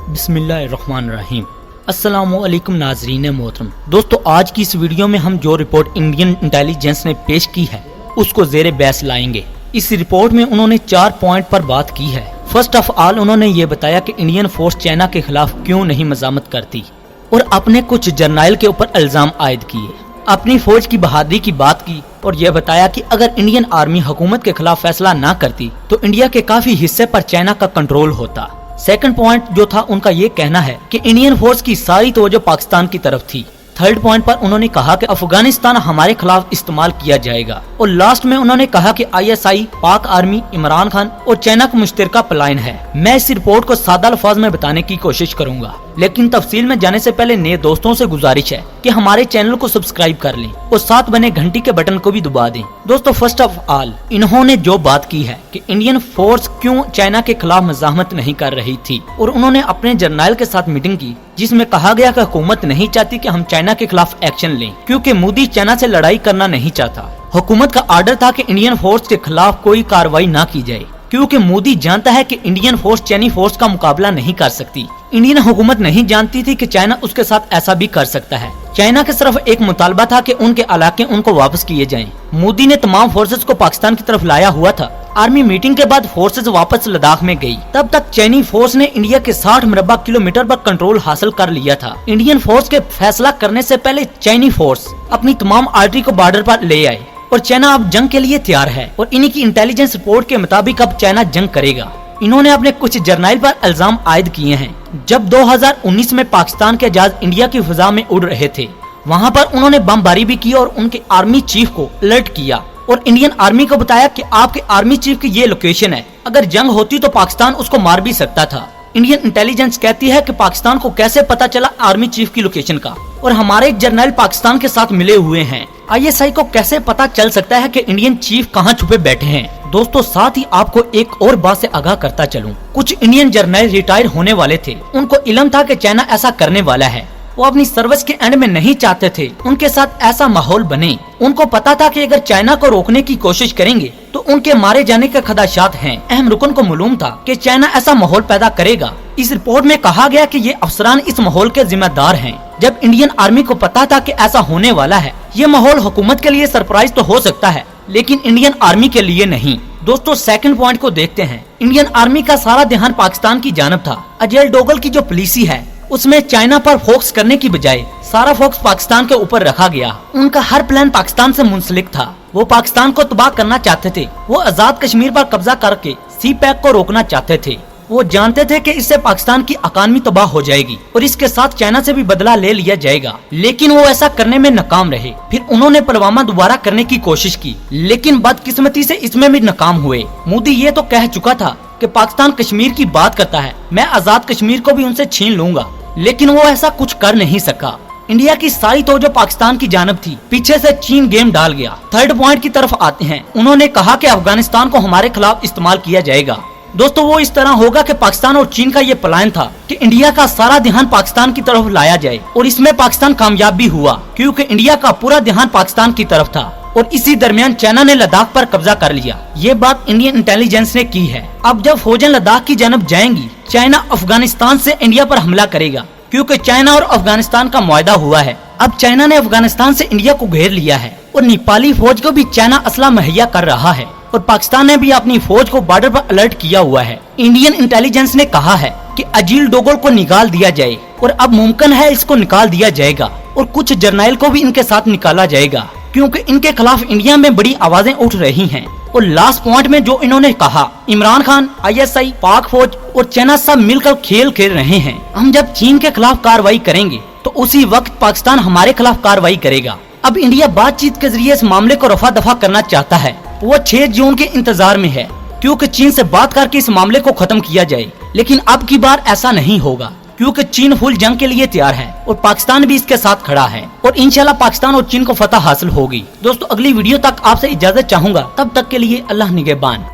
बिस्मिल्लाहिर्रहमानिर्रहीम। अस्सलामुअलैकुम नाज़रीन मोहतरम। दोस्तों, आज की इस वीडियो में हम जो रिपोर्ट इंडियन इंटेलिजेंस ने पेश की है उसको ज़ेरे बहस लाएंगे। इस रिपोर्ट में उन्होंने 4 पॉइंट पर बात की है। फर्स्ट ऑफ ऑल उन्होंने ये बताया कि इंडियन फोर्स चाइना के खिलाफ क्यों नहीं मज़ामत करती और अपने कुछ जर्नैल के ऊपर इल्जाम आयद किए, अपनी फौज की बहादुरी की बात की और यह बताया कि अगर इंडियन आर्मी हुकूमत के खिलाफ फैसला ना करती तो इंडिया के काफी हिस्से पर चाइना का कंट्रोल होता। सेकंड पॉइंट जो था उनका ये कहना है कि इंडियन फोर्स की सारी तवज्जो पाकिस्तान की तरफ थी। थर्ड पॉइंट पर उन्होंने कहा कि अफगानिस्तान हमारे खिलाफ इस्तेमाल किया जाएगा और लास्ट में उन्होंने कहा कि ISI, पाक आर्मी, इमरान खान और चाइना का मुश्तरका प्लान है। मैं इस रिपोर्ट को सादा अल्फाज में बताने की कोशिश करूंगा, लेकिन तफसील में जाने से पहले नए दोस्तों से गुजारिश है कि हमारे चैनल को सब्सक्राइब कर लें और साथ बने घंटी के बटन को भी दबा दें। दोस्तों, फर्स्ट ऑफ ऑल इन्होंने जो बात की है कि इंडियन फोर्स क्यों चाइना के खिलाफ मज़ाहमत नहीं कर रही थी और उन्होंने अपने जर्नैल के साथ मीटिंग की जिसमें कहा गया कि हुकूमत नहीं चाहती कि हम चाइना के खिलाफ एक्शन लें क्योंकि मोदी चाइना से लड़ाई करना नहीं चाहता। हुकूमत का आर्डर था कि इंडियन फोर्स के खिलाफ कोई कार्रवाई ना की जाए क्योंकि मोदी जानता है कि इंडियन फोर्स चाइनी फोर्स का मुकाबला नहीं कर सकती। इंडियन हुकूमत नहीं जानती थी कि चाइना उसके साथ ऐसा भी कर सकता है। चाइना के सिर्फ एक मुतालबा था कि उनके इलाके उनको वापस किए जाएं। मोदी ने तमाम फोर्सेस को पाकिस्तान की तरफ लाया हुआ था। आर्मी मीटिंग के बाद फोर्सेस वापस लद्दाख में गई। तब तक चाइनी फोर्स ने इंडिया के 60 मुरब्बा किलोमीटर पर कंट्रोल हासिल कर लिया था। इंडियन फोर्स के फैसला करने से पहले चाइनी फोर्स अपनी तमाम आर्टिलरी को बॉर्डर पर ले आए और चाइना अब जंग के लिए तैयार है और इन्हीं की इंटेलिजेंस रिपोर्ट के मुताबिक अब चाइना जंग करेगा। इन्होंने अपने कुछ जर्नैल पर इल्जाम आयद किए हैं। जब 2019 में पाकिस्तान के जहाज इंडिया की फिजा में उड़ रहे थे, वहाँ पर उन्होंने बमबारी भी की और उनके आर्मी चीफ को अलर्ट किया और इंडियन आर्मी को बताया कि आपके आर्मी चीफ की ये लोकेशन है, अगर जंग होती तो पाकिस्तान उसको मार भी सकता था। इंडियन इंटेलिजेंस कहती है कि पाकिस्तान को कैसे पता चला आर्मी चीफ की लोकेशन का और हमारे जर्नैल पाकिस्तान के साथ मिले हुए हैं। ISI को कैसे पता चल सकता है कि इंडियन चीफ कहां छुपे बैठे हैं। दोस्तों, साथ ही आपको एक और बात से आगाह करता चलूं, कुछ इंडियन जर्नैल रिटायर होने वाले थे। उनको इल्म था कि चाइना ऐसा करने वाला है। वो अपनी सर्विस के एंड में नहीं चाहते थे उनके साथ ऐसा माहौल बने। उनको पता था कि अगर चाइना को रोकने की कोशिश करेंगे तो उनके मारे जाने के खदशात हैं। अहम रुकन को मालूम था कि चाइना ऐसा माहौल पैदा करेगा। इस रिपोर्ट में कहा गया कि ये अफसरान इस माहौल के जिम्मेदार हैं। जब इंडियन आर्मी को पता था कि ऐसा होने वाला है, ये माहौल हुकूमत के लिए सरप्राइज तो हो सकता है लेकिन इंडियन आर्मी के लिए नहीं। दोस्तों, सेकंड पॉइंट को देखते हैं। इंडियन आर्मी का सारा ध्यान पाकिस्तान की जानब था। अजय डोगल की जो पॉलिसी है उसमें चाइना पर फोकस करने की बजाय सारा फोकस पाकिस्तान के ऊपर रखा गया। उनका हर प्लान पाकिस्तान से मुंसलिक था। वो पाकिस्तान को तबाह करना चाहते थे। वो आजाद कश्मीर पर कब्जा करके CPEC को रोकना चाहते थे। वो जानते थे कि इससे पाकिस्तान की इकानमी तबाह हो जाएगी और इसके साथ चाइना से भी बदला ले लिया जाएगा, लेकिन वो ऐसा करने में नाकाम रहे। फिर उन्होंने पुलवामा दोबारा करने की कोशिश की लेकिन बदकिस्मती से इसमें भी नाकाम हुए। मोदी ये तो कह चुका था कि पाकिस्तान कश्मीर की बात करता है, मैं आजाद कश्मीर को भी उनसे छीन लूंगा, लेकिन वो ऐसा कुछ कर नहीं सका। इंडिया की सारी तवज्जो पाकिस्तान की जानब थी, पीछे से चीन गेम डाल गया। थर्ड पॉइंट की तरफ आते हैं। उन्होंने कहा कि अफगानिस्तान को हमारे खिलाफ इस्तेमाल किया जाएगा। दोस्तों, वो इस तरह होगा कि पाकिस्तान और चीन का ये प्लान था कि इंडिया का सारा ध्यान पाकिस्तान की तरफ लाया जाए और इसमें पाकिस्तान कामयाब भी हुआ क्योंकि इंडिया का पूरा ध्यान पाकिस्तान की तरफ था और इसी दरमियान चाइना ने लद्दाख पर कब्जा कर लिया। ये बात इंडियन इंटेलिजेंस ने की है। अब जब फौजें लद्दाख की जानब जाएंगी, चाइना अफगानिस्तान से इंडिया पर हमला करेगा क्योंकि चाइना और अफगानिस्तान का मुआहदा हुआ है। अब चाइना ने अफगानिस्तान से इंडिया को घेर लिया है और नेपाली फौज को भी चाइना असला मुहैया कर रहा है और पाकिस्तान ने भी अपनी फौज को बॉर्डर पर अलर्ट किया हुआ है। इंडियन इंटेलिजेंस ने कहा है कि अजील डोगल को निकाल दिया जाए और अब मुमकिन है इसको निकाल दिया जाएगा और कुछ जर्नैल को भी इनके साथ निकाला जाएगा क्योंकि इनके खिलाफ इंडिया में बड़ी आवाजें उठ रही हैं। और लास्ट पॉइंट में जो इन्होंने कहा, इमरान खान, ISI, पाक फौज और चाइना सब मिलकर खेल खेल रहे हैं। हम जब चीन के खिलाफ कार्रवाई करेंगे तो उसी वक्त पाकिस्तान हमारे खिलाफ कार्रवाई करेगा। अब इंडिया बातचीत के जरिए इस मामले को रफा दफा करना चाहता है। वो 6 जून के इंतजार में है क्योंकि चीन से बात करके इस मामले को खत्म किया जाए, लेकिन अब की बार ऐसा नहीं होगा क्योंकि चीन फुल जंग के लिए तैयार है और पाकिस्तान भी इसके साथ खड़ा है और इंशाल्लाह पाकिस्तान और चीन को फतह हासिल होगी। दोस्तों, अगली वीडियो तक आपसे इजाजत चाहूंगा, तब तक के लिए अल्लाह निगहबान।